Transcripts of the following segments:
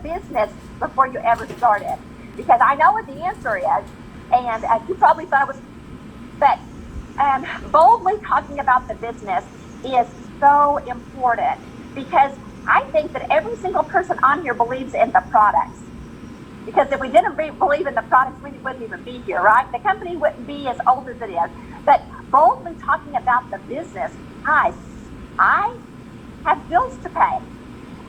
business before you ever started? Because I know what the answer is, and you probably thought it was, but boldly talking about the business is so important because I think that every single person on here believes in the products. Because if we didn't believe in the products, we wouldn't even be here, right? The company wouldn't be as old as it is. But boldly talking about the business, guys, I have bills to pay.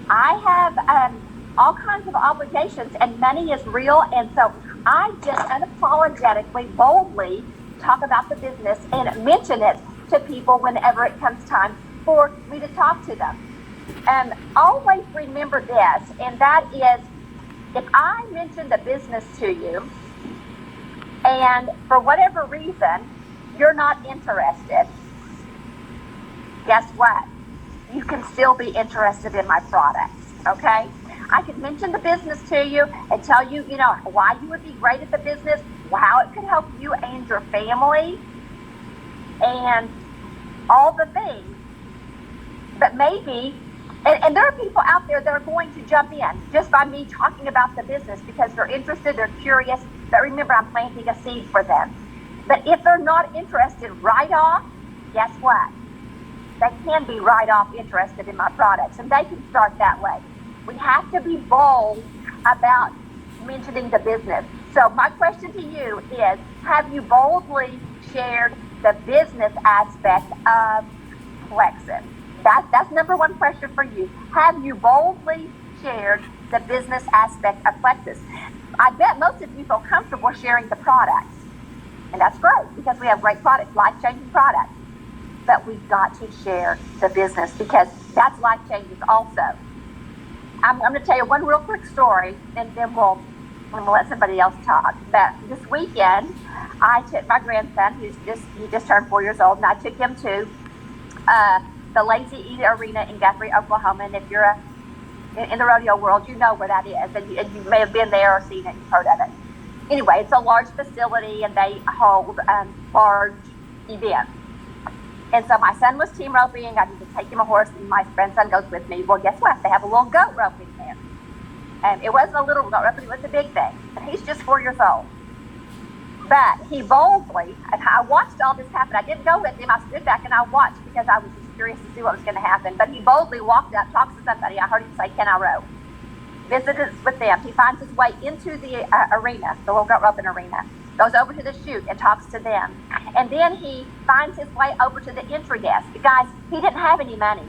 I have all kinds of obligations, and money is real. And so I just unapologetically, boldly talk about the business and mention it to people whenever it comes time for me to talk to them. And always remember this, and that is, if I mention the business to you and for whatever reason you're not interested, guess what? You can still be interested in my products, okay? I could mention the business to you and tell you, why you would be great at the business, how it could help you and your family, and all the things. But maybe, and there are people out there that are going to jump in just by me talking about the business because they're interested, they're curious, but remember, I'm planting a seed for them. But if they're not interested right off, guess what? They can be right off interested in my products, and they can start that way. We have to be bold about mentioning the business. So my question to you is, have you boldly shared the business aspect of Plexus? That's number one question for you. Have you boldly shared the business aspect of Plexus? I bet most of you feel comfortable sharing the products, and that's great because we have great products, life-changing products. But we've got to share the business because that's life-changing also. I'm going to tell you one real quick story, and then we'll let somebody else talk. But this weekend, I took my grandson, he just turned 4 years old, and I took him to the Lazy E Arena in Guthrie, Oklahoma. And if you're in the rodeo world, you know where that is, and you may have been there or seen it, you've heard of it. Anyway, it's a large facility, and they hold large events. And so my son was team roping. I need to take him a horse, and my grandson goes with me. Well, guess what? They have a little goat roping there. And it wasn't a little goat roping, it was a big thing. And he's just 4 years old. But he boldly, and I watched all this happen. I didn't go with him. I stood back and I watched because I was just curious to see what was going to happen. But he boldly walked up, talks to somebody. I heard him say, "Can I rope?" Visited with them. He finds his way into the arena, the little goat roping arena. Goes over to the chute and talks to them. And then he finds his way over to the entry desk. Guys, he didn't have any money.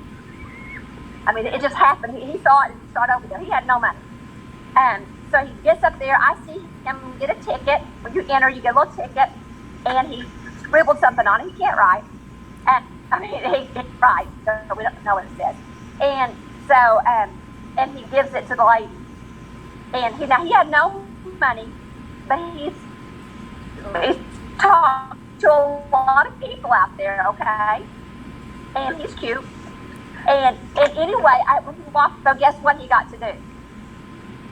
I mean, it just happened. He saw it and started over there. He had no money. So he gets up there. I see him get a ticket. When you enter, you get a little ticket. And he scribbled something on it. He can't write. He can't write, so we don't know what it says. And so, and he gives it to the lady. And he had no money, but he's talked to a lot of people out there, okay? And he's cute. And anyway, when he walked, so guess what he got to do?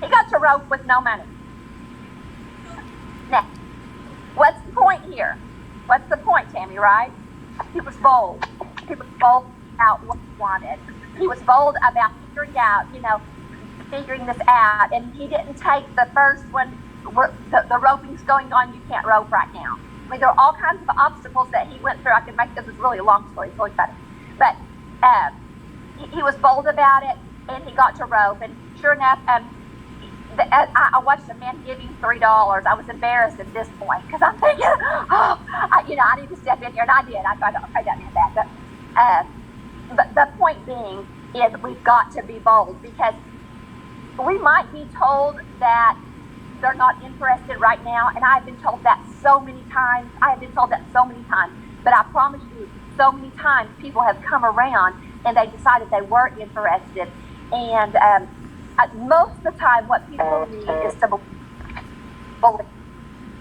He got to rope with no money. Now, what's the point here? What's the point, Tammy, right? He was bold. He was bold about what he wanted. He was bold about figuring this out. And he didn't take the first one, the roping's going on, you can't rope right now. I mean, there are all kinds of obstacles that he went through. I can make this is really a long story. It's really funny. But he was bold about it, and he got to rope. And sure enough, I watched a man give him $3. I was embarrassed at this point because I'm thinking, I need to step in here, and I did. I tried to pay that man back. But the point being is we've got to be bold because we might be told that they're not interested right now, and I've been told that so many times. But I promise you, so many times people have come around and they decided they weren't interested. And most of the time, what people need is to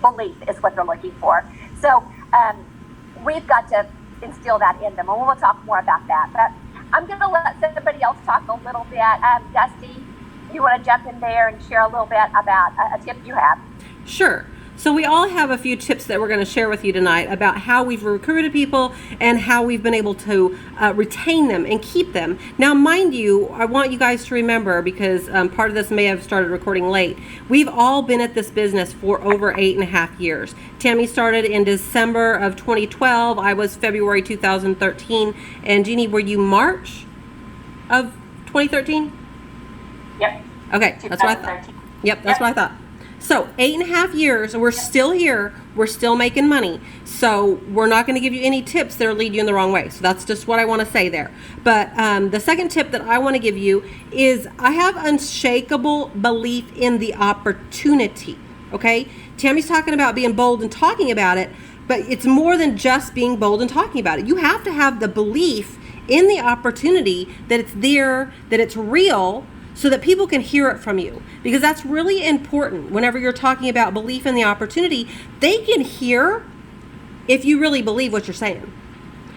belief is what they're looking for. So we've got to instill that in them, and we'll talk more about that. But I'm going to let somebody else talk a little bit. Dusty, you want to jump in there and share a little bit about a tip you have? Sure. So we all have a few tips that we're going to share with you tonight about how we've recruited people and how we've been able to retain them and keep them. Now, mind you, I want you guys to remember, because part of this may have started recording late, we've all been at this business for over 8.5 years. Tammy started in December of 2012. I was February 2013. And Jeannie, were you March of 2013? Yep. Okay, that's what I thought. Yep, that's what I thought. So 8.5 years, we're still here, we're still making money. So we're not going to give you any tips that will lead you in the wrong way. So that's just what I want to say there. But the second tip that I want to give you is I have unshakable belief in the opportunity. Okay? Tammy's talking about being bold and talking about it, but it's more than just being bold and talking about it. You have to have the belief in the opportunity that it's there, that it's real, so that people can hear it from you, because that's really important. Whenever you're talking about belief in the opportunity, they can hear if you really believe what you're saying.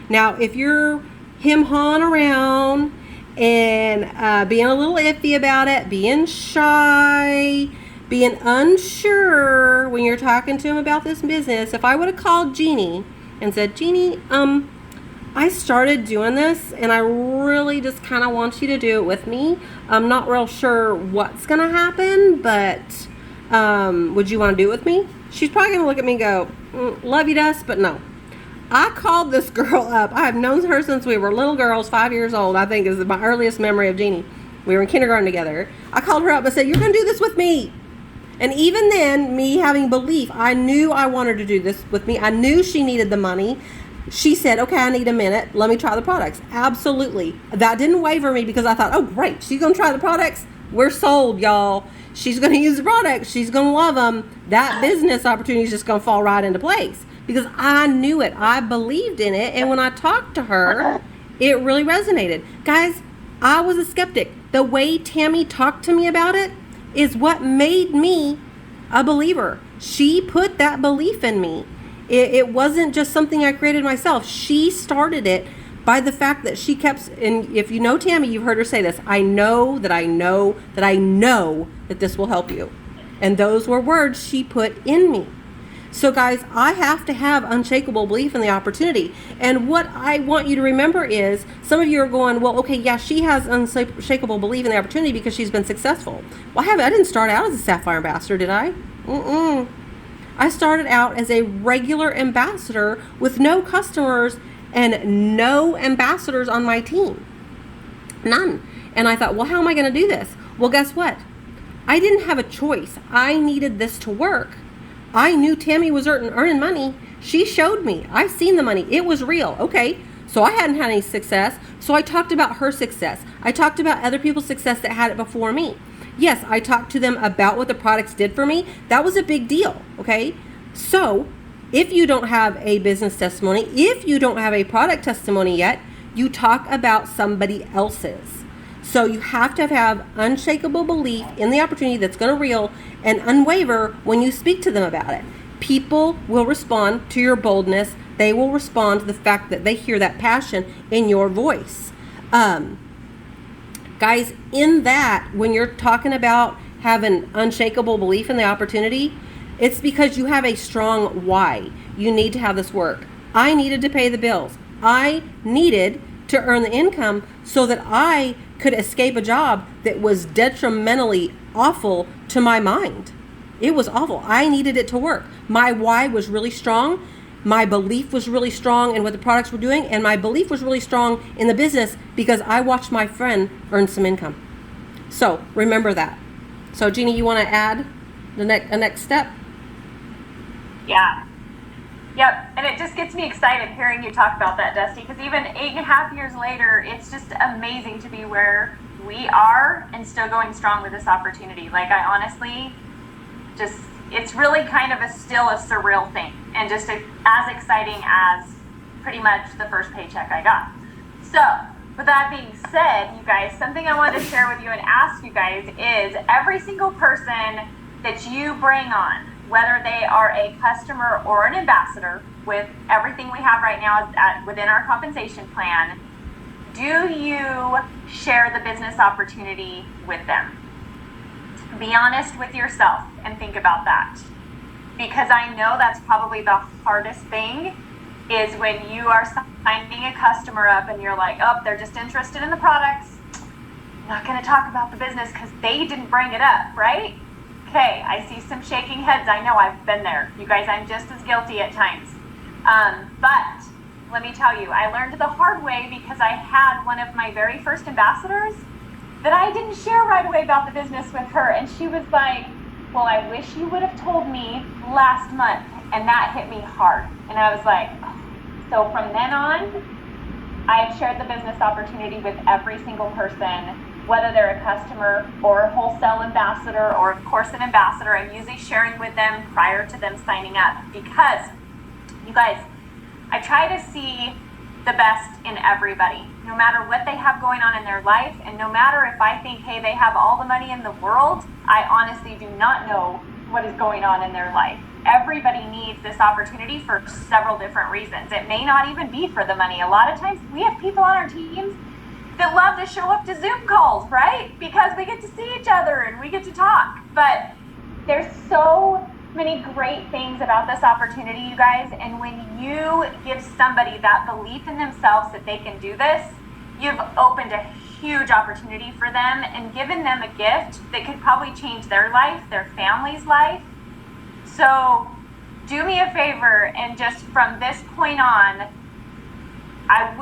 Now, if you're him-hawing around and being a little iffy about it, being shy, being unsure when you're talking to him about this business, if I would have called Jeannie and said, Jeannie, I started doing this and I really just kind of want you to do it with me. I'm not real sure what's going to happen, but would you want to do it with me? She's probably going to look at me and go, love you, Dust, but no. I called this girl up. I have known her since we were little girls, 5 years old, I think is my earliest memory of Jeannie. We were in kindergarten together. I called her up and said, you're going to do this with me. And even then, me having belief, I knew I wanted to do this with me. I knew she needed the money. She said, okay, I need a minute. Let me try the products. Absolutely. That didn't waver me, because I thought, oh, great. She's going to try the products. We're sold, y'all. She's going to use the products. She's going to love them. That business opportunity is just going to fall right into place, because I knew it. I believed in it. And when I talked to her, it really resonated. Guys, I was a skeptic. The way Tammy talked to me about it is what made me a believer. She put that belief in me. It wasn't just something I created myself. She started it by the fact that she kept, and if you know Tammy, you've heard her say this, I know that I know that I know that this will help you. And those were words she put in me. So guys, I have to have unshakable belief in the opportunity. And what I want you to remember is, some of you are going, well, okay, yeah, she has unshakable belief in the opportunity because she's been successful. Well, I didn't start out as a Sapphire ambassador, did I? I started out as a regular ambassador with no customers and no ambassadors on my team. None. And I thought, well, how am I going to do this? Well, guess what? I didn't have a choice. I needed this to work. I knew Tammy was earning money. She showed me. I seen the money. It was real. Okay. So I hadn't had any success. So I talked about her success. I talked about other people's success that had it before me. Yes, I talked to them about what the products did for me. That was a big deal, okay? So, if you don't have a business testimony, if you don't have a product testimony yet, you talk about somebody else's. So you have to have unshakable belief in the opportunity that's going to reel and unwaver when you speak to them about it. People will respond to your boldness. They will respond to the fact that they hear that passion in your voice. Guys, in that, when you're talking about having unshakable belief in the opportunity, it's because you have a strong why. You need to have this work. I needed to pay the bills. I needed to earn the income so that I could escape a job that was detrimentally awful to my mind. It was awful. I needed it to work. My why was really strong. My belief was really strong in what the products were doing, and my belief was really strong in the business because I watched my friend earn some income. So remember that. So Jeannie, you want to add the next step? Yeah. Yep. And it just gets me excited hearing you talk about that, Dusty, because even 8.5 years later, it's just amazing to be where we are and still going strong with this opportunity. Like, I honestly just, it's really kind of still a surreal thing, and just as exciting as pretty much the first paycheck I got. So with that being said, you guys, something I wanted to share with you and ask you guys is, every single person that you bring on, whether they are a customer or an ambassador, with everything we have right now within our compensation plan, do you share the business opportunity with them? Be honest with yourself and think about that. because I know that's probably the hardest thing, is when you are signing a customer up and you're like, oh, they're just interested in the products. I'm not going to talk about the business because they didn't bring it up, right? Okay, I see some shaking heads. I know, I've been there. You guys, I'm just as guilty at times. But let me tell you, I learned the hard way because I had one of my very first ambassadors that I didn't share right away about the business with her. And she was like, well, I wish you would have told me last month. And that hit me hard. And I was like, oh. So from then on, I have shared the business opportunity with every single person, whether they're a customer or a wholesale ambassador or, of course, an ambassador. I'm usually sharing with them prior to them signing up because, you guys, I try to see the best in everybody, no matter what they have going on in their life, and no matter if I think, hey, they have all the money in the world, I honestly do not know what is going on in their life. Everybody needs this opportunity for several different reasons. It may not even be for the money. A lot of times we have people on our teams that love to show up to Zoom calls, right? Because we get to see each other and we get to talk. But there's so many great things about this opportunity, you guys. And when you give somebody that belief in themselves that they can do this, you've opened a huge opportunity for them and given them a gift that could probably change their life, their family's life. So do me a favor, and just from this point on, I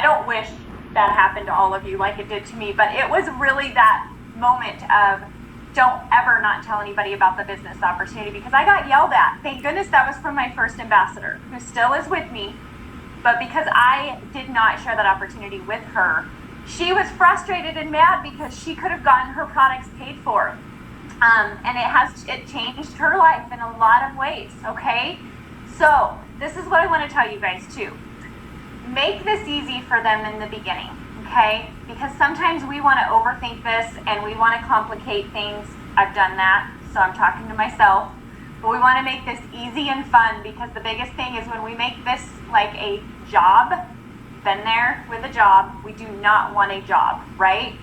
don't wish that happened to all of you like it did to me, but it was really that moment of don't ever not tell anybody about the business opportunity, because I got yelled at. Thank goodness that was from my first ambassador, who still is with me, but because I did not share that opportunity with her, she was frustrated and mad because she could have gotten her products paid for. And it changed her life in a lot of ways, okay? So this is what I want to tell you guys too. Make this easy for them in the beginning, okay? Because sometimes we want to overthink this and we want to complicate things. I've done that, so I'm talking to myself. But we want to make this easy and fun, because the biggest thing is when we make this like a job, been there with a job, we do not want a job, right?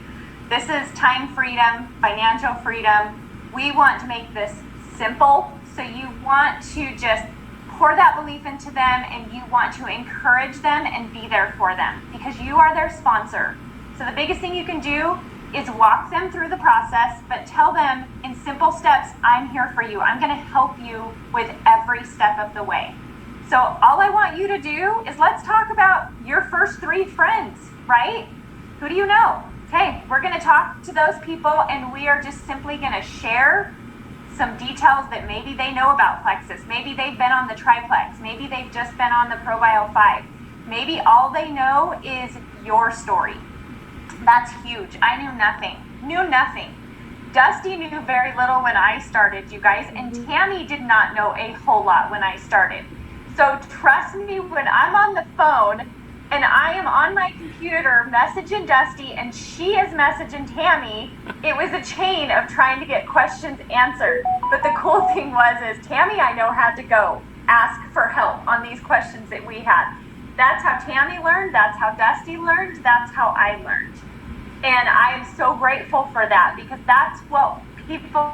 This is time freedom, financial freedom. We want to make this simple, so you want to just pour that belief into them, and you want to encourage them and be there for them, because you are their sponsor. So the biggest thing you can do is walk them through the process, but tell them in simple steps, I'm here for you. I'm going to help you with every step of the way. So all I want you to do is let's talk about your first 3 friends, right? Who do you know? Okay, we're going to talk to those people, and we are just simply going to share some details that maybe they know about Plexus. Maybe they've been on the Triplex. Maybe they've just been on the ProBio 5. Maybe all they know is your story. That's huge. I knew nothing. Dusty knew very little when I started, you guys, and Tammy did not know a whole lot when I started. So trust me, when I'm on the phone and I am on my computer messaging Dusty and she is messaging Tammy, it was a chain of trying to get questions answered. But the cool thing is Tammy, I know, had to go ask for help on these questions that we had. That's how Tammy learned, that's how Dusty learned, that's how I learned. And I am so grateful for that, because that's what people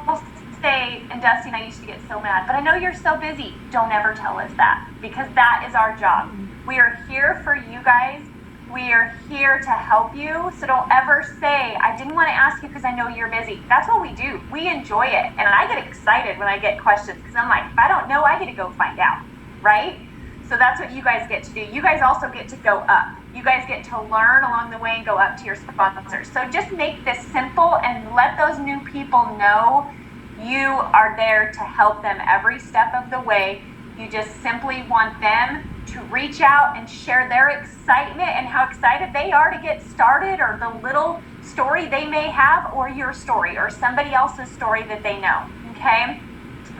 say, and Dusty and I used to get so mad, but I know you're so busy. Don't ever tell us that, because that is our job. We are here for you guys. We are here to help you. So don't ever say, I didn't want to ask you because I know you're busy. That's what we do. We enjoy it. And I get excited when I get questions, because I'm like, if I don't know, I get to go find out, right? So that's what you guys get to do. You guys also get to go up. You guys get to learn along the way and go up to your sponsors. So just make this simple and let those new people know you are there to help them every step of the way. You just simply want them to reach out and share their excitement and how excited they are to get started, or the little story they may have, or your story, or somebody else's story that they know, okay?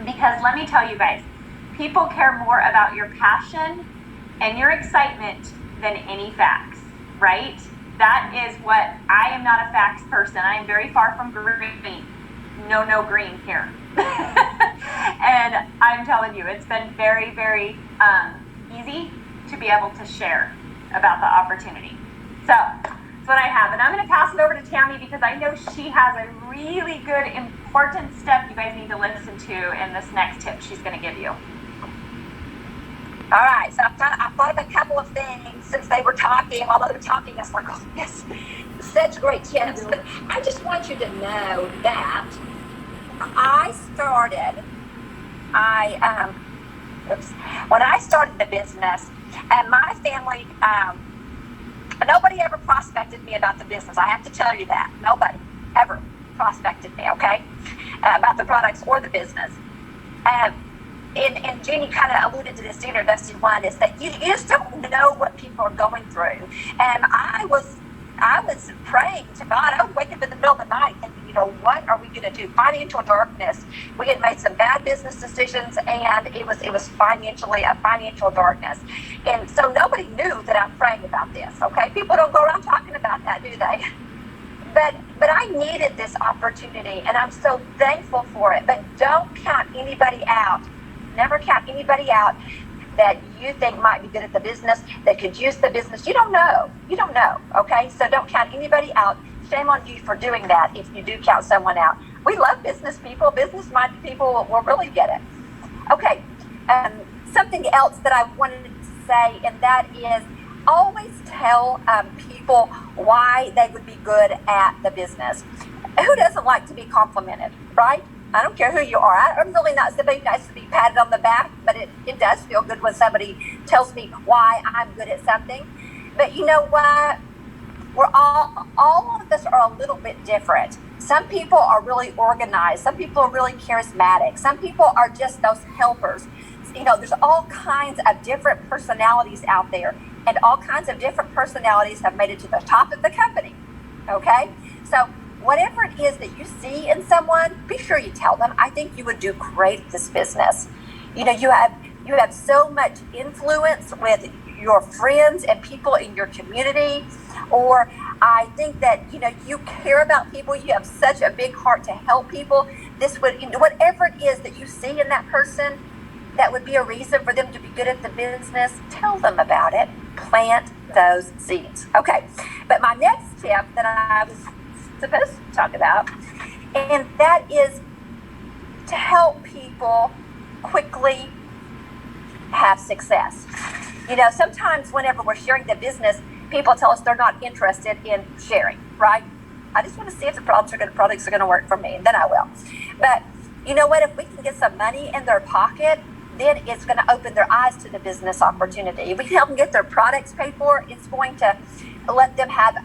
Because let me tell you guys, people care more about your passion and your excitement than any facts, right? That is what, I am not a facts person. I am very far from green. No green here. And I'm telling you, it's been very, very easy to be able to share about the opportunity. So that's what I have. And I'm going to pass it over to Tammy, because I know she has a really good, important step you guys need to listen to in this next tip she's going to give you? All right, so I thought of a couple of things since they were talking. While they were talking, I was like, oh, yes, such great tips. But I just want you to know that when I started the business, and my family, nobody ever prospected me about the business. I have to tell you that. Nobody ever prospected me, okay, about the products or the business. And Jeannie kind of alluded to this sooner, Dusty, one is that you just don't know what people are going through. And I was praying to God. I would wake up in the middle of the night thinking, what are we going to do? Financial darkness. We had made some bad business decisions, and it was financially a financial darkness. And so nobody knew that I'm praying about this, okay? People don't go around talking about that, do they? But I needed this opportunity, and I'm so thankful for it. But don't count anybody out. Never count anybody out that you think might be good at the business, that could use the business. You don't know, okay? So don't count anybody out. Shame on you for doing that if you do count someone out. We love business people. Business-minded people will really get it. Okay, something else that I wanted to say, and that is always tell people why they would be good at the business. Who doesn't like to be complimented, right? I don't care who you are. I'm really not somebody who likes to be patted on the back, but it does feel good when somebody tells me why I'm good at something. But you know what? We're all of us are a little bit different. Some people are really organized. Some people are really charismatic. Some people are just those helpers. There's all kinds of different personalities out there, and all kinds of different personalities have made it to the top of the company. Okay? So whatever it is that you see in someone, be sure you tell them, I think you would do great at this business. You have so much influence with your friends and people in your community, or I think that you care about people. You have such a big heart to help people. This would, whatever it is that you see in that person, that would be a reason for them to be good at the business. Tell them about it. Plant those seeds. Okay, but my next tip that I was supposed to talk about, and that is to help people quickly have success. Sometimes whenever we're sharing the business, people tell us they're not interested in sharing, right? I just want to see if the products are going to work for me, and then I will. But you know what? If we can get some money in their pocket, then it's going to open their eyes to the business opportunity. If we can help them get their products paid for, it's going to let them have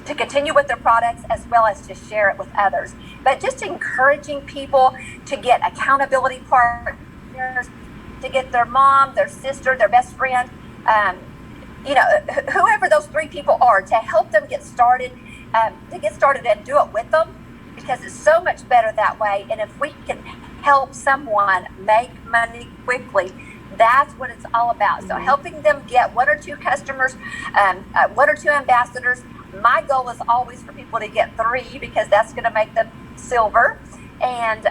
to continue with their products as well as to share it with others. But just encouraging people to get accountability partners, to get their mom, their sister, their best friend, whoever those three people are, to help them get started and do it with them, because it's so much better that way. And if we can help someone make money quickly, that's what it's all about. So helping them get one or two customers, one or two ambassadors. My goal is always for people to get 3, because that's going to make them silver. And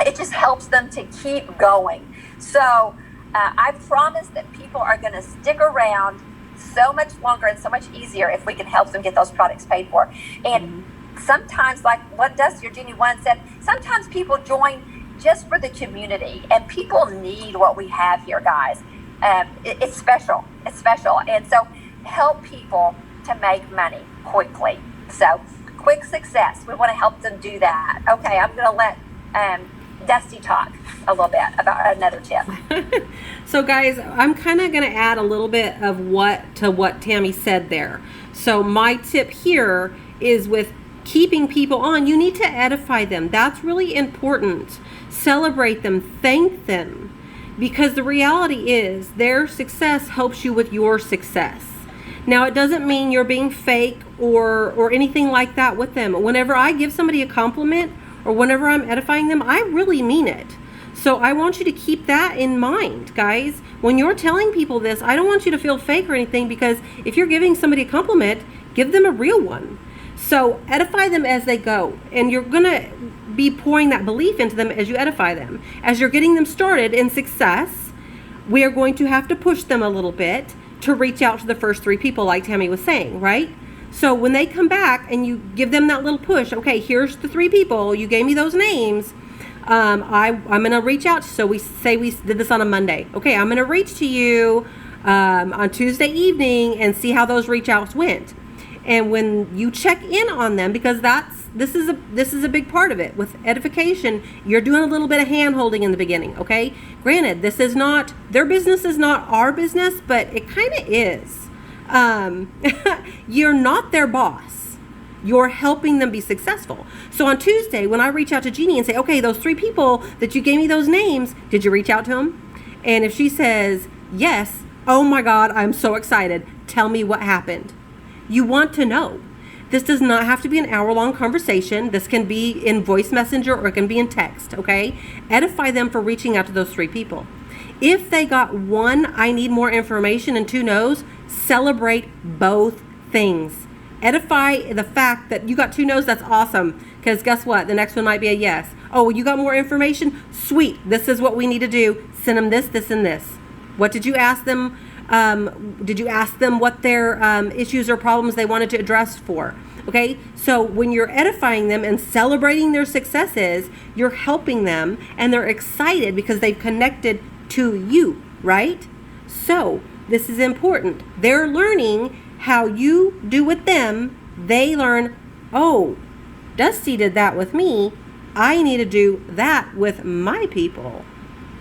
it just helps them to keep going. So I promise that people are going to stick around so much longer and so much easier if we can help them get those products paid for. And sometimes, like what Dusty or Jeannie once said, sometimes people join just for the community, and people need what we have here, guys. It's special. It's special. And so help people to make money quickly. So quick success. We want to help them do that. Okay, I'm going to let Dusty talk a little bit about another tip. So guys, I'm kind of going to add a little bit of what Tammy said there. So my tip here is with keeping people on, you need to edify them. That's really important. Celebrate them, thank them, because the reality is their success helps you with your success. Now, it doesn't mean you're being fake or anything like that with them. Whenever I give somebody a compliment or whenever I'm edifying them, I really mean it. So I want you to keep that in mind, guys. When you're telling people this, I don't want you to feel fake or anything, because if you're giving somebody a compliment, give them a real one. So edify them as they go, and you're going to be pouring that belief into them as you edify them. As you're getting them started in success, we are going to have to push them a little bit to reach out to the first 3 people, like Tammy was saying, right? So when they come back and you give them that little push, okay, here's the 3 people, you gave me those names. I'm going to reach out. So we say we did this on a Monday. Okay, I'm going to reach to you on Tuesday evening and see how those reach outs went. And when you check in on them, because this is a big part of it with edification, you're doing a little bit of hand holding in the beginning. Okay, granted, this is not their business, is not our business, but it kind of is. You're not their boss. You're helping them be successful. So on Tuesday, when I reach out to Jeannie and say, okay, those 3 people that you gave me those names, did you reach out to them? And if she says yes, oh my God, I'm so excited. Tell me what happened. You want to know. This does not have to be an hour-long conversation. This can be in voice messenger or it can be in text, okay? Edify them for reaching out to those 3 people. If they got 1, I need more information, and 2 no's, celebrate both things. Edify the fact that you got 2 no's, that's awesome. Because guess what? The next one might be a yes. Oh, you got more information? Sweet. This is what we need to do. Send them this, this, and this. What did you ask them? Did you ask them what their issues or problems they wanted to address for? Okay, so when you're edifying them and celebrating their successes, you're helping them and they're excited because they've connected to you, right? So this is important. They're learning how you do with them. They learn, oh, Dusty did that with me. I need to do that with my people.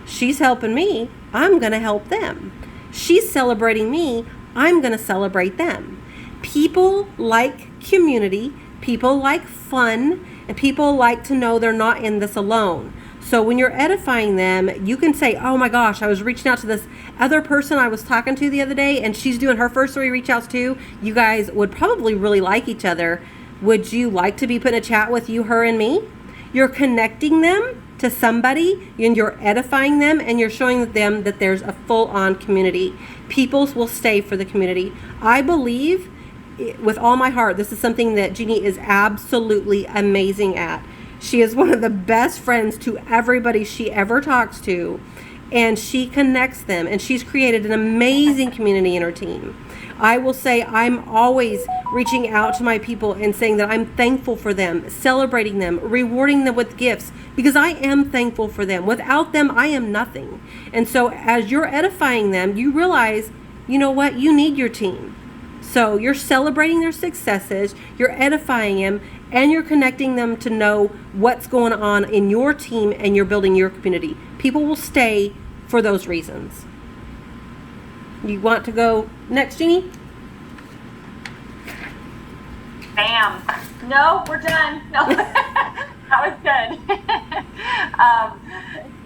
She's helping me. I'm going to help them. She's celebrating me. I'm going to celebrate them. People like community. People like fun. And people like to know they're not in this alone. So when you're edifying them, you can say, oh my gosh, I was reaching out to this other person I was talking to the other day, and she's doing her first 3 reach outs too. You guys would probably really like each other. Would you like to be put in a chat with you, her, and me? You're connecting them to somebody, and you're edifying them, and you're showing them that there's a full-on community. People will stay for the community. I believe with all my heart, this is something that Jeannie is absolutely amazing at. She is one of the best friends to everybody she ever talks to, and she connects them, and she's created an amazing community in her team. I will say I'm always reaching out to my people and saying that I'm thankful for them, celebrating them, rewarding them with gifts, because I am thankful for them. Without them, I am nothing. And so as you're edifying them, you realize, you know what, you need your team. So you're celebrating their successes, you're edifying them, and you're connecting them to know what's going on in your team, and you're building your community. People will stay for those reasons. You want to go next, Jeannie? Bam. No, we're done. No, that was good.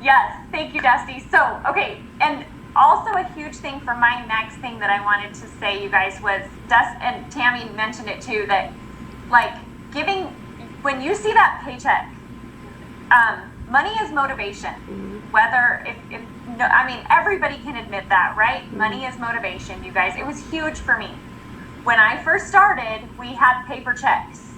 Yes, thank you, Dusty. So, okay, and also a huge thing for my next thing that I wanted to say, you guys, was and Tammy mentioned it too, that like giving, when you see that paycheck, money is motivation. Whether if no, I mean, everybody can admit that, right? Money is motivation, you guys. It was huge for me. When I first started, we had paper checks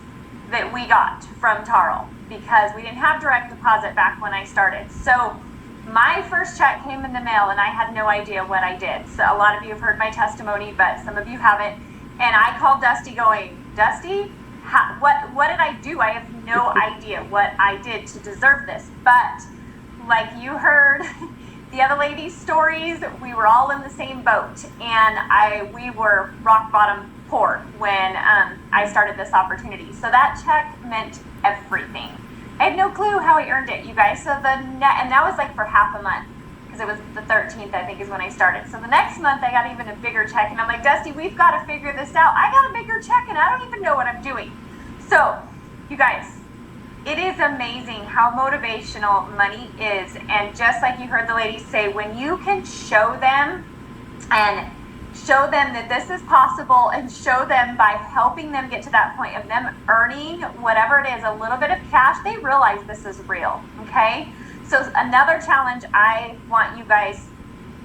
that we got from Tarl because we didn't have direct deposit back when I started. So my first check came in the mail and I had no idea what I did. So a lot of you have heard my testimony, but some of you haven't. And I called Dusty going, Dusty, what did I do? I have no idea what I did to deserve this. But like you heard the other ladies' stories, we were all in the same boat, and we were rock bottom poor when I started this opportunity. So that check meant everything. I had no clue how I earned it, you guys. So and that was like for half a month, because it was the 13th, I think, is when I started. So the next month I got even a bigger check, and I'm like, Dusty, we've got to figure this out. I got a bigger check, and I don't even know what I'm doing. So, you guys, it is amazing how motivational money is. And just like you heard the ladies say, when you can show them that this is possible, and show them by helping them get to that point of them earning whatever it is, a little bit of cash, they realize this is real, okay? So another challenge I want you guys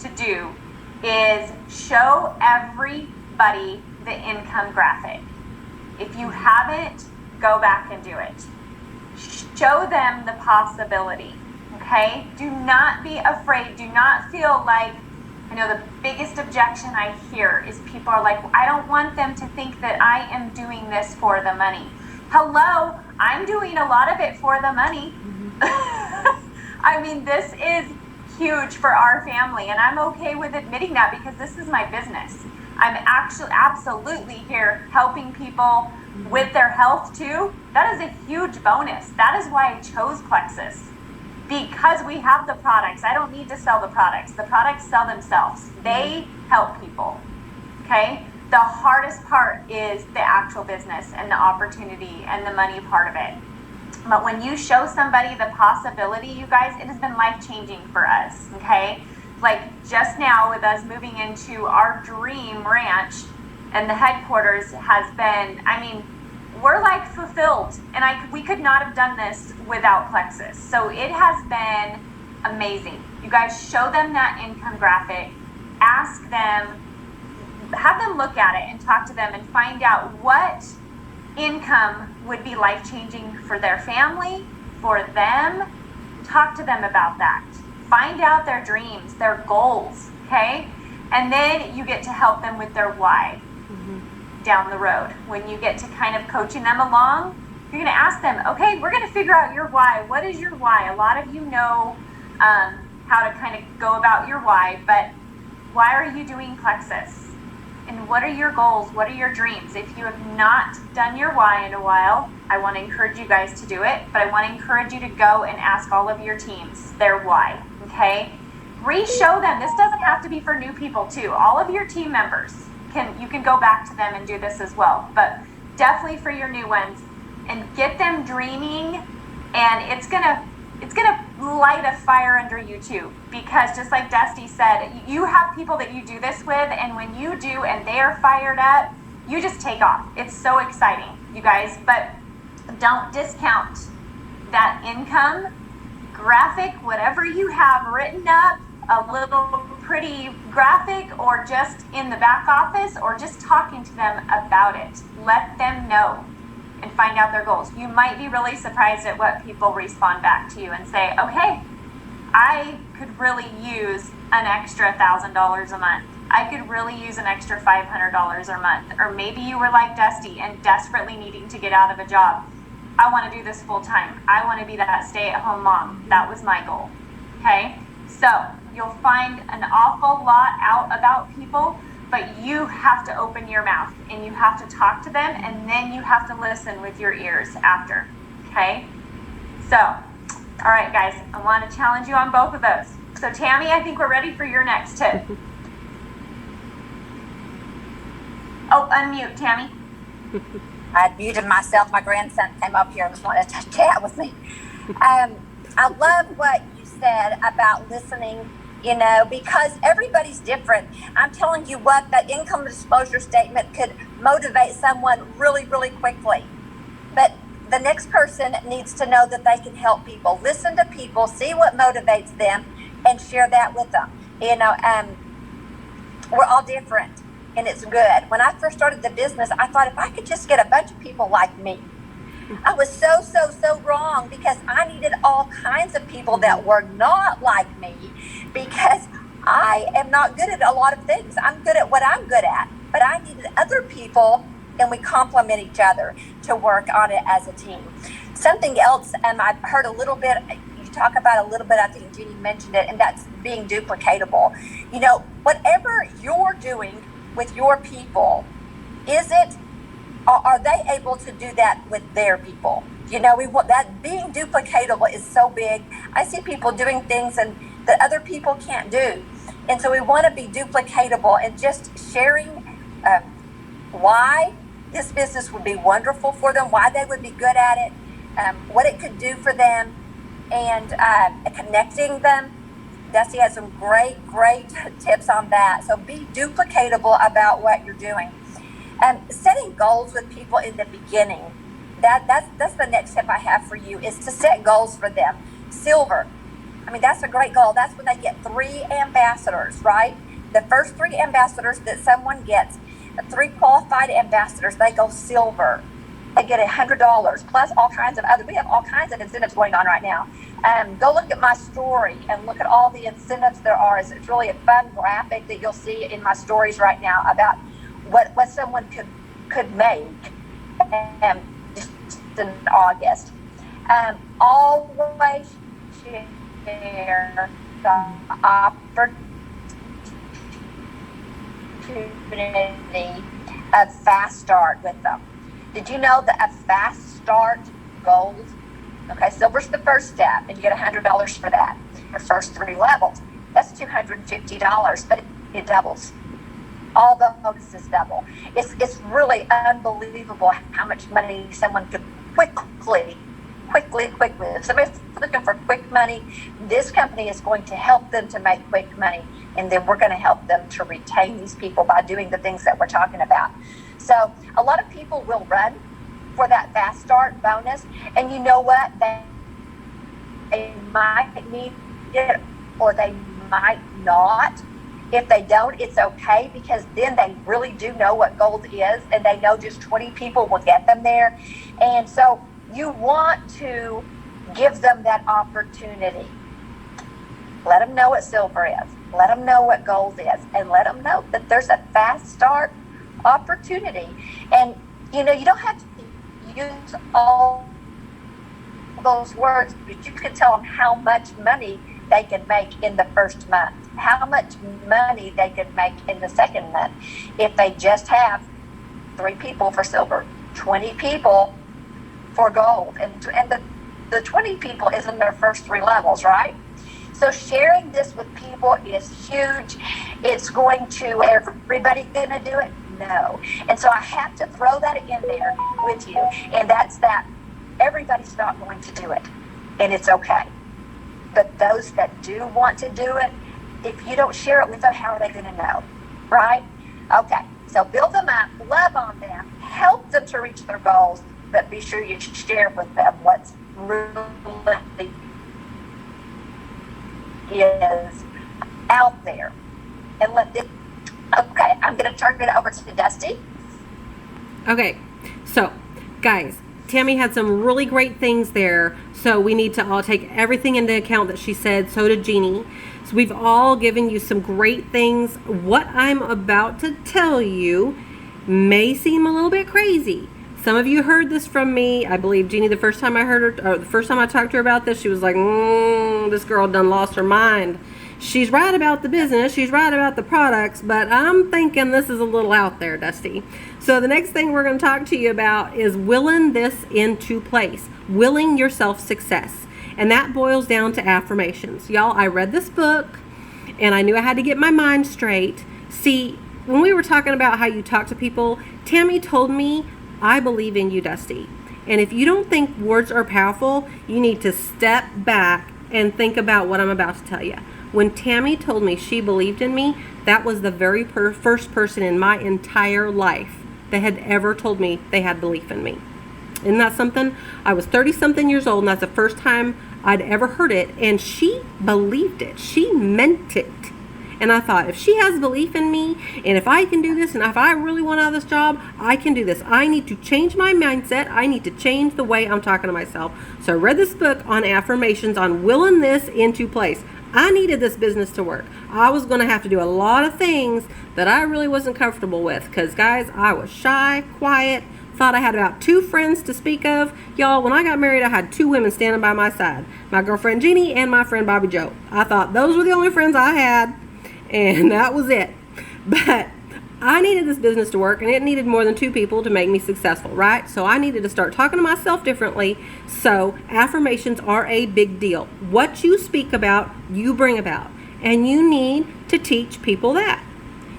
to do is show everybody the income graphic. If you haven't, go back and do it. Show them the possibility, okay? Do not be afraid. Do not feel like I know the biggest objection I hear is people are like, I don't want them to think that I am doing this for the money. Hello, I'm doing a lot of it for the money. I mean, this is huge for our family, and I'm okay with admitting that because this is my business. I'm actually absolutely here helping people with their health too. That is a huge bonus. That is why I chose Plexus, because we have the products. I don't need to sell the products. The products sell themselves. They help people. Okay? The hardest part is the actual business and the opportunity and the money part of it. But when you show somebody the possibility, you guys, it has been life-changing for us, okay? Like just now with us moving into our dream ranch and the headquarters has been, I mean, we're like fulfilled, and we could not have done this without Plexus. So it has been amazing. You guys show them that income graphic, ask them, have them look at it and talk to them and find out what income would be life-changing for their family, for them. Talk to them about that. Find out their dreams, their goals, okay? And then you get to help them with their why down the road. When you get to kind of coaching them along, you're going to ask them, okay, we're going to figure out your why. What is your why? A lot of you know how to kind of go about your why, but why are you doing Plexus? And what are your goals? What are your dreams? If you have not done your why in a while, I want to encourage you guys to do it, but I want to encourage you to go and ask all of your teams their why, okay? Re-show them. This doesn't have to be for new people too. All of your team members, you can go back to them and do this as well, but definitely for your new ones, and get them dreaming, and it's gonna light a fire under you too, because just like Dusty said, you have people that you do this with, and when you do and they are fired up, you just take off. It's so exciting, you guys. But don't discount that income graphic, whatever you have written up, a little pretty graphic, or just in the back office, or just talking to them about it. Let them know and find out their goals. You might be really surprised at what people respond back to you and say, okay, I could really use an extra $1,000 a month. I could really use an extra $500 a month. Or maybe you were like Dusty and desperately needing to get out of a job. I want to do this full time. I want to be that stay-at-home mom. That was my goal. Okay? So you'll find an awful lot out about people, but you have to open your mouth and you have to talk to them, and then you have to listen with your ears after. Okay? So, all right, guys, I want to challenge you on both of those. So, Tammy, I think we're ready for your next tip. Oh, unmute, Tammy. I'd muted myself. My grandson came up here and was wanting to chat with me. I love what you said about listening, you know, because everybody's different. I'm telling you what, that income disclosure statement could motivate someone really, really quickly. But the next person needs to know that they can help people. Listen to people, see what motivates them, and share that with them. You know, we're all different, and it's good. When I first started the business, I thought if I could just get a bunch of people like me. I was so wrong, because I needed all kinds of people that were not like me, because I am not good at a lot of things. I'm good at what I'm good at, but I needed other people, and we complement each other to work on it as a team. Something else, I've heard a little bit, you talk about a little bit, I think Jeannie mentioned it, and that's being duplicatable. You know, whatever you're doing with your people, are they able to do that with their people? You know, we want that. Being duplicatable is so big. I see people doing things and that other people can't do, and so we want to be duplicatable and just sharing why this business would be wonderful for them, why they would be good at it, what it could do for them, and connecting them. Dusty has some great tips on that. So be duplicatable about what you're doing. Setting goals with people in the beginning. That's the next tip I have for you, is to set goals for them. Silver. I mean, that's a great goal. That's when they get 3 ambassadors, right? The first 3 ambassadors that someone gets, 3 qualified ambassadors, they go silver. They get $100 plus all kinds of other. We have all kinds of incentives going on right now. Go look at my story and look at all the incentives there are. It's really a fun graphic that you'll see in my stories right now about what someone could make just in August. Always share the opportunity of fast start with them. Did you know that a fast start gold? Okay, silver's the first step, and you get $100 for that. The first 3 levels, that's $250, but it doubles. All the bonuses double. It's really unbelievable how much money someone could quickly. If somebody's looking for quick money, this company is going to help them to make quick money, and then we're going to help them to retain these people by doing the things that we're talking about. So a lot of people will run for that fast start bonus, and you know what? They might need it or they might not. If they don't, it's okay, because then they really do know what gold is, and they know just 20 people will get them there. And so you want to give them that opportunity. Let them know what silver is. Let them know what gold is, and let them know that there's a fast start opportunity. And you know, you don't have to use all those words, but you can tell them how much money they can make in the first month, how much money they can make in the second month. If they just have 3 people for silver, 20 people for gold, and the 20 people is in their first 3 levels, right? So sharing this with people is huge. It's going to, everybody gonna do it? No. And so I have to throw that in there with you, and that's that everybody's not going to do it, and it's okay. But those that do want to do it, if you don't share it with them, how are they going to know, right? Okay, so build them up, love on them, help them to reach their goals, but be sure you share with them what's really is out there, and let them. Okay, I'm going to turn it over to Dusty. Okay, so guys, Tammy had some really great things there, so we need to all take everything into account that she said. So did Jeannie. So we've all given you some great things. What I'm about to tell you may seem a little bit crazy. Some of you heard this from me. I believe Jeannie, the first time I heard her, or the first time I talked to her about this, she was like, this girl done lost her mind. She's right about the business, she's right about the products, but I'm thinking this is a little out there, Dusty. So the next thing we're going to talk to you about is willing this into place, willing yourself success. And that boils down to affirmations. Y'all, I read this book, and I knew I had to get my mind straight. See, when we were talking about how you talk to people, Tammy told me, I believe in you, Dusty. And if you don't think words are powerful, you need to step back and think about what I'm about to tell you. When Tammy told me she believed in me, that was the very first person in my entire life that had ever told me they had belief in me. Isn't that something? I was 30-something years old, and that's the first time I'd ever heard it, and she believed it. She meant it. And I thought, if she has belief in me, and if I can do this, and if I really want out of this job, I can do this. I need to change my mindset. I need to change the way I'm talking to myself. So I read this book on affirmations, on willing this into place. I needed this business to work. I was going to have to do a lot of things that I really wasn't comfortable with, because guys, I was shy, quiet, thought I had about 2 friends to speak of. Y'all, when I got married, I had 2 women standing by my side. My girlfriend Jeannie and my friend Bobby Joe. I thought those were the only friends I had, and that was it. But I needed this business to work, and it needed more than 2 people to make me successful, right? So I needed to start talking to myself differently. So affirmations are a big deal. What you speak about, you bring about. And you need to teach people that.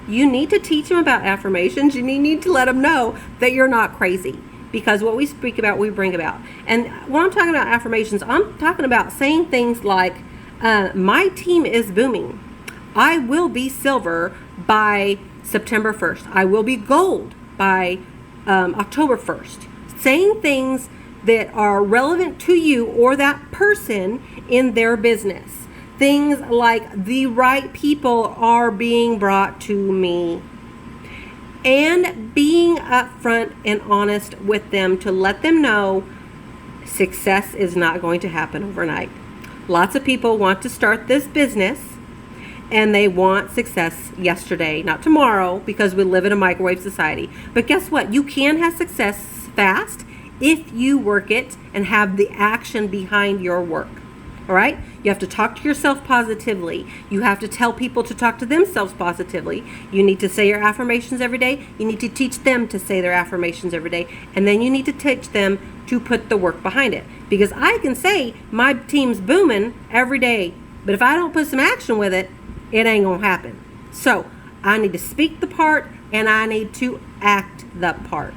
You need to teach them about affirmations. You need to let them know that you're not crazy. Because what we speak about, we bring about. And when I'm talking about affirmations, I'm talking about saying things like, my team is booming. I will be silver by September 1st. I will be gold by October 1st. Saying things that are relevant to you or that person in their business. Things like, the right people are being brought to me. And being upfront and honest with them to let them know success is not going to happen overnight. Lots of people want to start this business and they want success yesterday, not tomorrow, because we live in a microwave society. But guess what? You can have success fast if you work it and have the action behind your work. All right? You have to talk to yourself positively. You have to tell people to talk to themselves positively. You need to say your affirmations every day. You need to teach them to say their affirmations every day. And then you need to teach them to put the work behind it. Because I can say my team's booming every day, but if I don't put some action with it, it ain't gonna happen. So I need to speak the part and I need to act the part.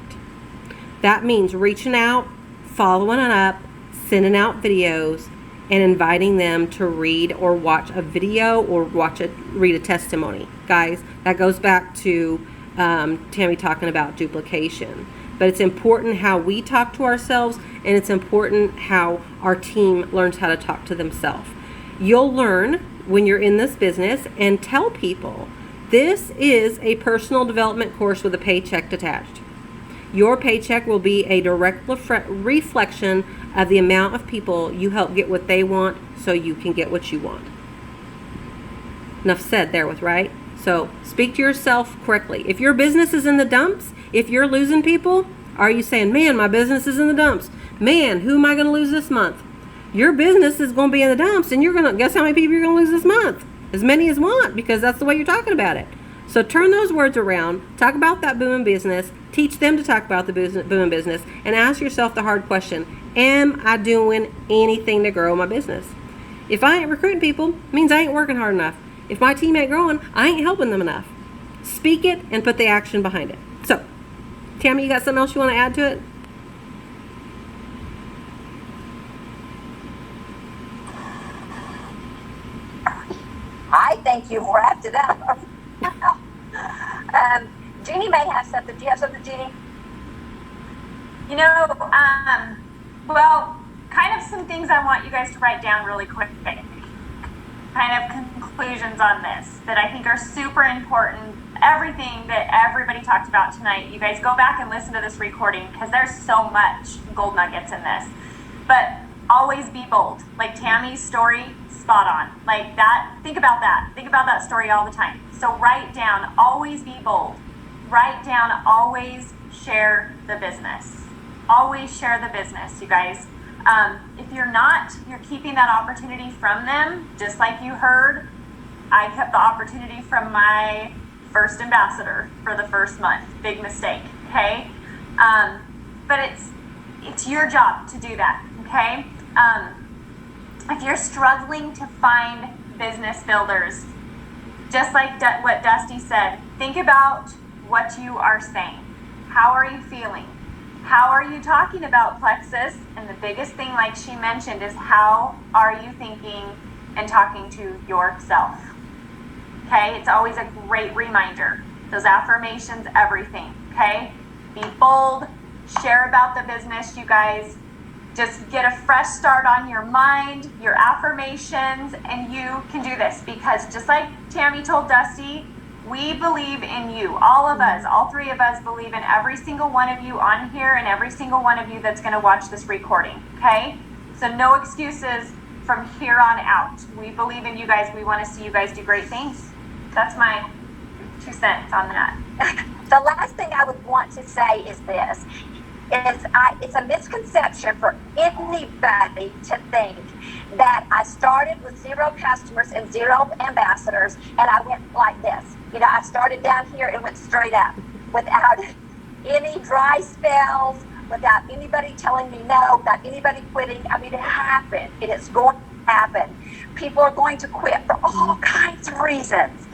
That means reaching out, following it up, sending out videos, and inviting them to read or watch a video or read a testimony. Guys, that goes back to Tammy talking about duplication. But it's important how we talk to ourselves, and it's important how our team learns how to talk to themselves. You'll learn when you're in this business and tell people, this is a personal development course with a paycheck attached. Your paycheck will be a direct reflection of the amount of people you help get what they want so you can get what you want. Enough said there with, right? So speak to yourself correctly. If your business is in the dumps, if you're losing people, are you saying, man, my business is in the dumps? Man, who am I going to lose this month? Your business is going to be in the dumps, and you're going to, guess how many people you're going to lose this month? As many as want, because that's the way you're talking about it. So turn those words around, talk about that booming business, teach them to talk about the booming business, and ask yourself the hard question, am I doing anything to grow my business? If I ain't recruiting people, it means I ain't working hard enough. If my team ain't growing, I ain't helping them enough. Speak it and put the action behind it. So, Tammy, you got something else you want to add to it? I think you've wrapped it up. Jeannie may have something. Do you have something, Jeannie? You know, well, kind of some things I want you guys to write down really quick. Kind of conclusions on this that I think are super important. Everything that everybody talked about tonight, you guys go back and listen to this recording because there's so much gold nuggets in this. But always be bold. Like Tammy's story, spot on. Like that, think about that. Think about that story all the time. So write down, always be bold. Write down, always share the business. Always share the business, you guys. If you're not, you're keeping that opportunity from them, just like you heard. I kept the opportunity from my first ambassador for the first month. Big mistake, okay? But it's your job to do that, okay? If you're struggling to find business builders, just like what Dusty said, think about what you are saying. How are you feeling? How are you talking about plexus? And the biggest thing, like she mentioned, is how are you thinking and talking to yourself? Okay, it's always a great reminder. Those affirmations, everything, okay? Be bold, share about the business, you guys. Just get a fresh start on your mind, your affirmations, and you can do this because just like Tammy told Dusty, we believe in you. All of us, all three of us believe in every single one of you on here and every single one of you that's going to watch this recording, okay? So no excuses from here on out. We believe in you guys. We want to see you guys do great things. That's my 2 cents on that. The last thing I would want to say is this. It's a misconception for anybody to think that I started with 0 customers and 0 ambassadors and I went like this. You know, I started down here and went straight up without any dry spells, without anybody telling me no, without anybody quitting. I mean, it happened. It is going to happen. People are going to quit for all kinds of reasons.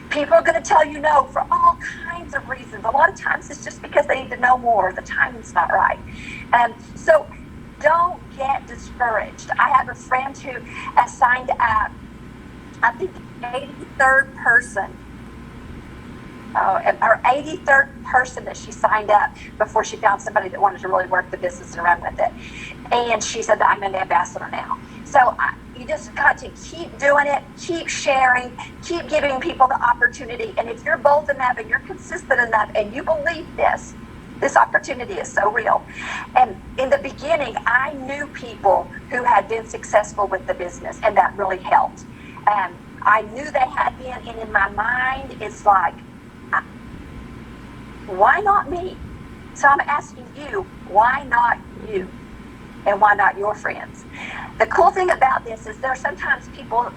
People are going to tell you no for all kinds of reasons. A lot of times it's just because they need to know more. The timing's not right. So don't get discouraged. I have a friend who has signed up, I think, 83rd person. Her 83rd person that she signed up before she found somebody that wanted to really work the business and run with it. And she said that I'm an ambassador now. So you just got to keep doing it, keep sharing, keep giving people the opportunity. And if you're bold enough and you're consistent enough and you believe this, This opportunity is so real. And in the beginning, I knew people who had been successful with the business, and that really helped. I knew they had been, and in my mind, it's like, why not me? So I'm asking you, why not you? And why not your friends? The cool thing about this is there are sometimes people,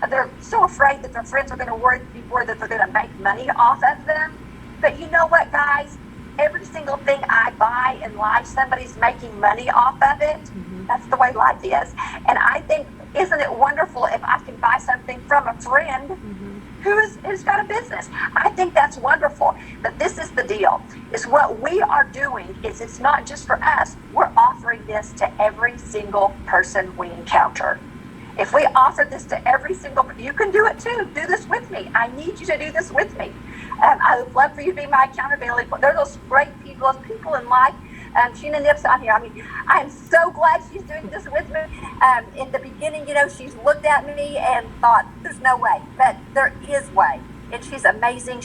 they're so afraid that their friends are going to be worried that they're going to make money off of them. But you know what, guys? Every single thing I buy in life, somebody's making money off of it. Mm-hmm. That's the way life is. And I think, isn't it wonderful if I can buy something from a friend who's got a business? I think that's wonderful. But this is the deal, is what we are doing is it's not just for us. We're offering this to every single person we encounter. If we offer this to every single, you can do it too. Do this with me. I need you to do this with me. I would love for you to be my accountability. There are those great people, those people in life. Sheena Nips on here. I mean, I am so glad she's doing this with me. In the beginning, she's looked at me and thought, there's no way. But there is way. And she's amazing.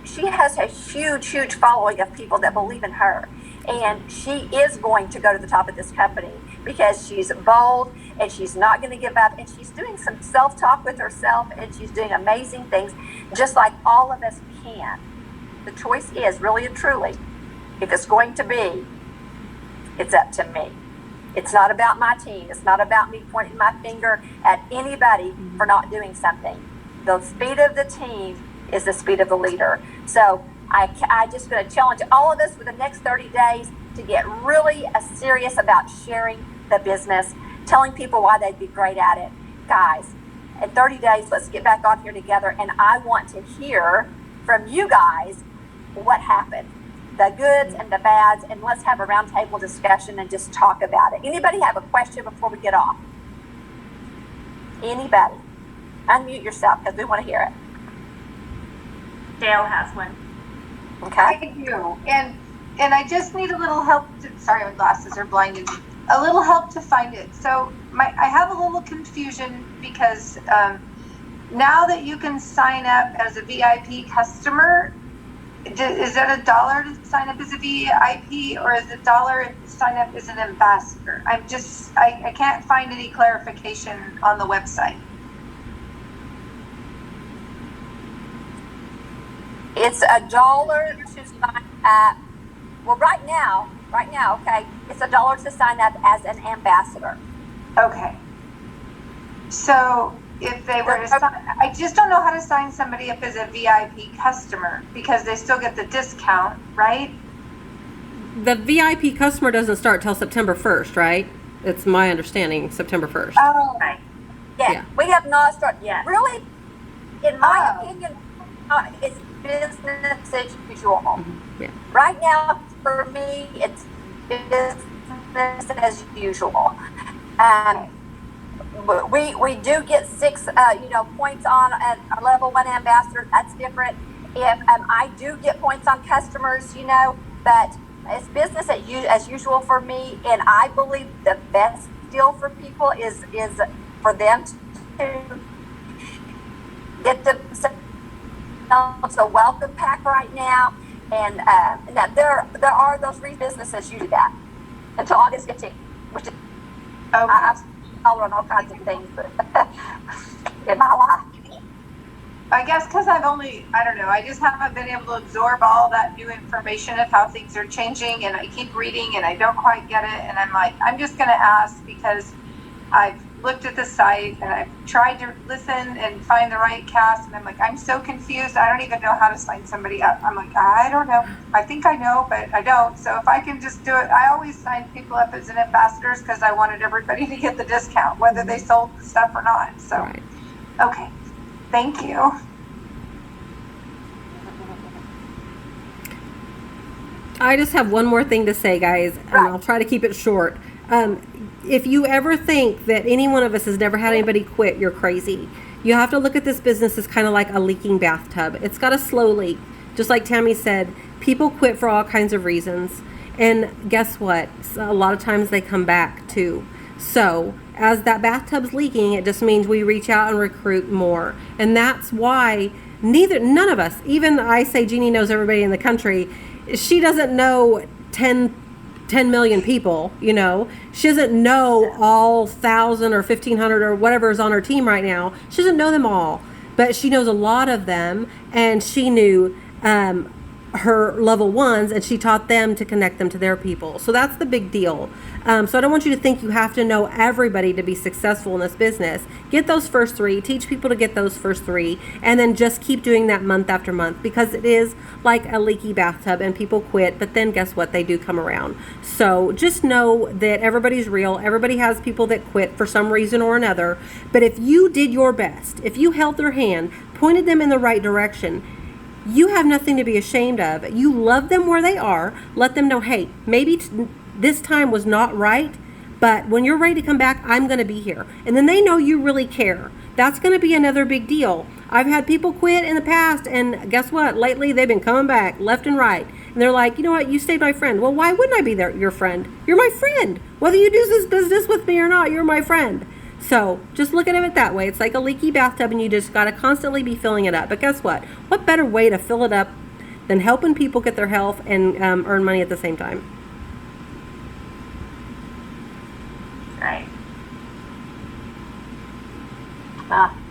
She has a huge, huge following of people that believe in her. And she is going to go to the top of this company because she's bold and she's not going to give up. And she's doing some self-talk with herself and she's doing amazing things just like all of us can. The choice is really and truly, if it's going to be, it's up to me. It's not about my team. It's not about me pointing my finger at anybody for not doing something. The speed of the team is the speed of the leader. So I just going to challenge all of us for the next 30 days to get really serious about sharing the business, telling people why they'd be great at it. Guys, in 30 days, let's get back on here together, and I want to hear from you guys what happened, the goods and the bads, and let's have a roundtable discussion and just talk about it. Anybody have a question before we get off? Anybody? Unmute yourself because we want to hear it. Dale has one. Okay. I do. And I just need a little help. Sorry, my glasses are blinding me. A little help to find it. So I have a little confusion because now that you can sign up as a VIP customer, is that $1 to sign up as a VIP or is it $1 to sign up as an ambassador? I can't find any clarification on the website. It's $1 to sign up. Well, right now, okay, it's $1 to sign up as an ambassador. Okay. So if they were to sign, I just don't know how to sign somebody up as a VIP customer because they still get the discount, right? The VIP customer doesn't start till September 1st, right? It's my understanding, September 1st. Oh, Right. Yeah. We have not started yet. Really, in my opinion, it's business as usual. Yeah. Right now, for me, it's business as usual. We do get 6, points on a level 1 ambassador. That's different. If I do get points on customers, but it's business as usual for me. And I believe the best deal for people is for them to get themselves a welcome pack right now. And there are those businesses you do that until August 15th, which is I've on all kinds of things in my life. I guess because I just haven't been able to absorb all that new information of how things are changing, and I keep reading and I don't quite get it, and I'm like, I'm just going to ask because I've looked at the site and I've tried to listen and find the right cast, and I'm like, I'm so confused. I don't even know how to sign somebody up. I'm like, I don't know. I think I know, but I don't. So if I can just do it, I always sign people up as an ambassadors because I wanted everybody to get the discount, whether they sold the stuff or not. So, Right. Okay. Thank you. I just have one more thing to say, guys, and I'll try to keep it short. If you ever think that any one of us has never had anybody quit, you're crazy. You have to look at this business as kind of like a leaking bathtub. It's got a slow leak. Just like Tammy said, people quit for all kinds of reasons. And guess what? A lot of times they come back too. So as that bathtub's leaking, it just means we reach out and recruit more. And that's why none of us, even I say Jeannie knows everybody in the country, she doesn't know 10 million people, you know. She doesn't know all 1,000 or 1,500 or whatever is on her team right now. She doesn't know them all, but she knows a lot of them, and she knew her level ones, and she taught them to connect them to their people. So that's the big deal. So I don't want you to think you have to know everybody to be successful in this business. Get those first 3, teach people to get those first 3, and then just keep doing that month after month, because it is like a leaky bathtub and people quit, but then guess what? They do come around. So just know that everybody's real. Everybody has people that quit for some reason or another. But if you did your best, if you held their hand, pointed them in the right direction, you have nothing to be ashamed of. You love them where they are. Let them know, hey, maybe this time was not right, but when you're ready to come back, I'm going to be here. And then they know you really care. That's going to be another big deal. I've had people quit in the past, and guess what? Lately, they've been coming back left and right. And they're like, you know what? You stayed my friend. Well, why wouldn't I be your friend? You're my friend. Whether you do this business with me or not, you're my friend. So just look at it that way. It's like a leaky bathtub, and you just got to constantly be filling it up. But guess what? What better way to fill it up than helping people get their health and earn money at the same time? Right.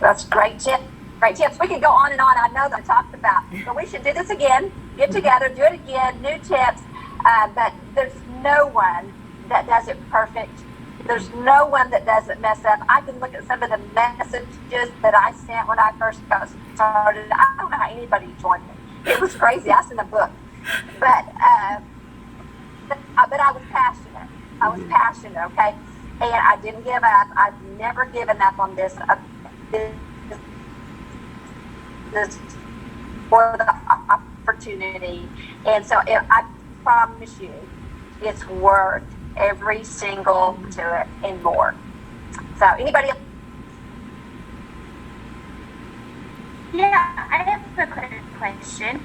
That's great tip. Great tips. We can go on and on. I know that I talked about, but we should do this again. Get together, do it again. New tips. But there's no one that does it perfect. There's no one that doesn't mess up. I can look at some of the messages that I sent when I first got started. I don't know how anybody joined me. It was crazy. I sent a book, but I was passionate. I was passionate. Okay, and I didn't give up. I've never given up on this. This for the opportunity, and so I promise you, it's worth every single to it and more. So anybody else? Yeah, I have a quick question.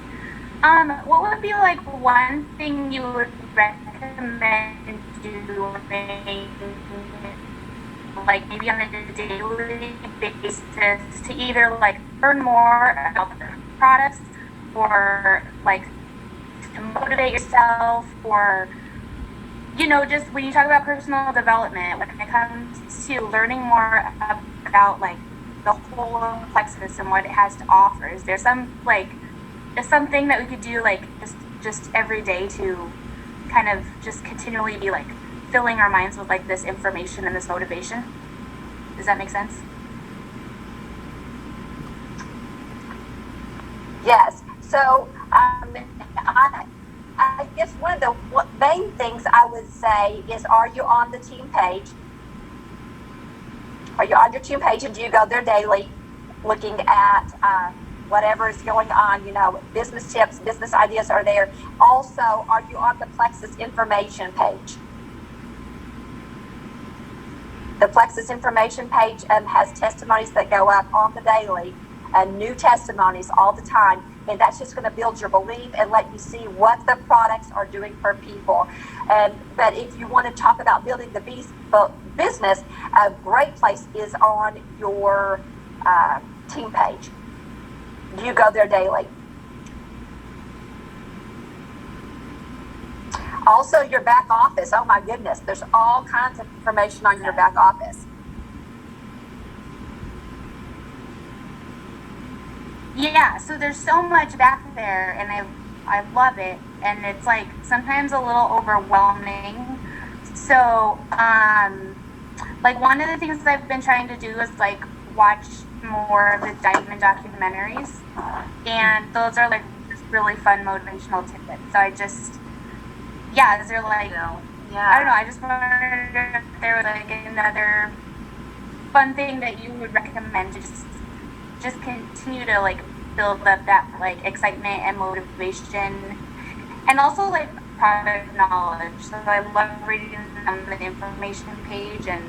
What would be like one thing you would recommend doing, like maybe on a daily basis, to either like learn more about the products, or like to motivate yourself, or you know, just when you talk about personal development, when it comes to learning more about like the whole of Plexus and what it has to offer, is there something that we could do like just every day to kind of just continually be like filling our minds with like this information and this motivation? Does that make sense? Yes. So I guess one of the main things I would say is, are you on the team page? Are you on your team page, and do you go there daily looking at whatever is going on? You know, business tips, business ideas are there. Also, are you on the Plexus information page? The Plexus information page has testimonies that go up on the daily, and new testimonies all the time. And that's just going to build your belief and let you see what the products are doing for people. But if you want to talk about building the business, a great place is on your team page. You go there daily. Also, your back office. Oh my goodness, there's all kinds of information on your back office. Yeah, so there's so much back there, and I love it, and it's like sometimes a little overwhelming. So like one of the things that I've been trying to do is like watch more of the diamond documentaries, and those are like just really fun motivational tidbits. So I just, yeah, is there like, I don't know, I just wondered if there was like another fun thing that you would recommend to just continue to like build up that like excitement and motivation, and also like product knowledge. So I love reading on the information page, and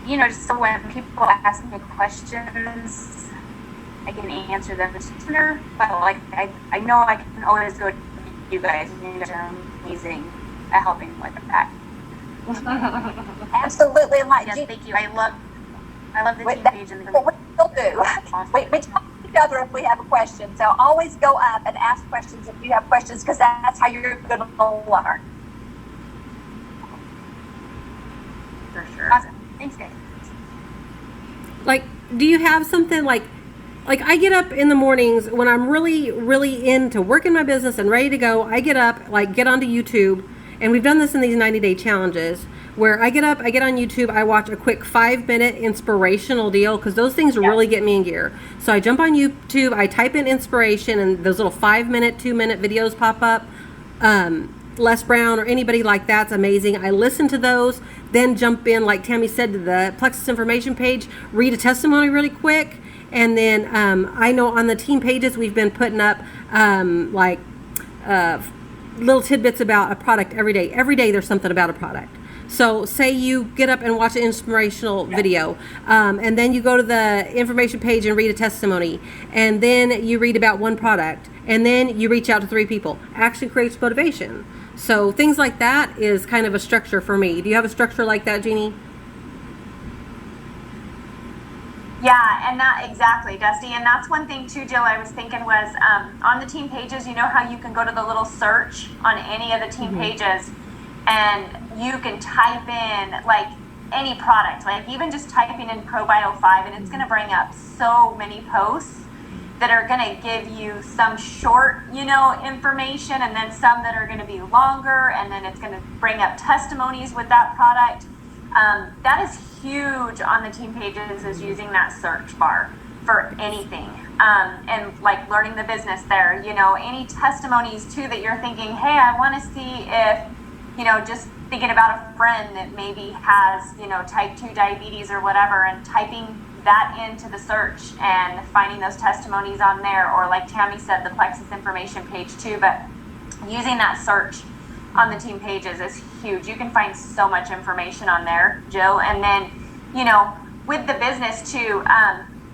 you know, just so when people ask me questions, I can answer them sooner. But like I know I can always go to you guys, and you guys are amazing at helping with that. Absolutely, like yes, thank you. I love the team page and the what we still do. awesome. We talk each other if we have a question. So always go up and ask questions if you have questions, because that's how you're going to learn. For sure. Awesome. Thanks, guys. Like, do you have something like I get up in the mornings when I'm really, really into working my business and ready to go. I get up, like, get onto YouTube, and we've done this in these 90-day challenges where I get up, I get on YouTube, I watch a quick 5-minute inspirational deal, because those things really get me in gear. So I jump on YouTube, I type in inspiration, and those little 5-minute, 2-minute videos pop up. Les Brown or anybody like that's amazing. I listen to those, then jump in, like Tammy said, to the Plexus information page, read a testimony really quick, and then I know on the team pages we've been putting up little tidbits about a product every day. Every day there's something about a product. So say you get up and watch an inspirational video, and then you go to the information page and read a testimony, and then you read about one product, and then you reach out to 3 people. Action creates motivation. So things like that is kind of a structure for me. Do you have a structure like that, Jeannie? Yeah, and that exactly, Dusty. And that's one thing too, Jill, I was thinking was on the team pages, you know how you can go to the little search on any of the team pages, and you can type in like any product, like even just typing in ProBio 5, and it's going to bring up so many posts that are going to give you some short, information, and then some that are going to be longer, and then it's going to bring up testimonies with that product. That is huge on the team pages, is using that search bar for anything, and like learning the business there. Any testimonies too that you're thinking, hey, I want to see if, just thinking about a friend that maybe has, type 2 diabetes or whatever, and typing that into the search and finding those testimonies on there, or like Tammy said, the Plexus information page too. But using that search on the team pages is huge. You can find so much information on there, Jill. And then, with the business too,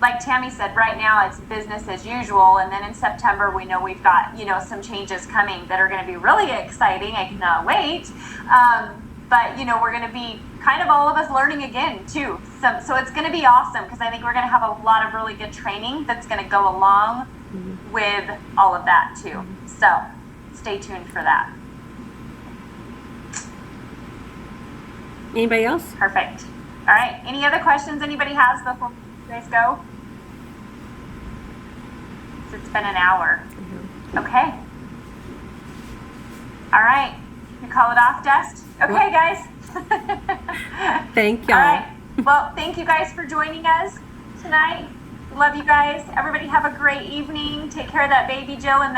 like Tammy said, right now it's business as usual. And then in September, we know we've got, some changes coming that are going to be really exciting. I cannot wait. But, we're going to be kind of all of us learning again too. So it's going to be awesome, because I think we're going to have a lot of really good training that's going to go along with all of that too. So stay tuned for that. Anybody else? Perfect. All right. Any other questions anybody has before you guys go? So it's been an hour. Okay. All right. You call it off, Dust? Okay, guys. Thank y'all. All right. Well, thank you guys for joining us tonight. Love you guys. Everybody have a great evening. Take care of that baby, Jill. And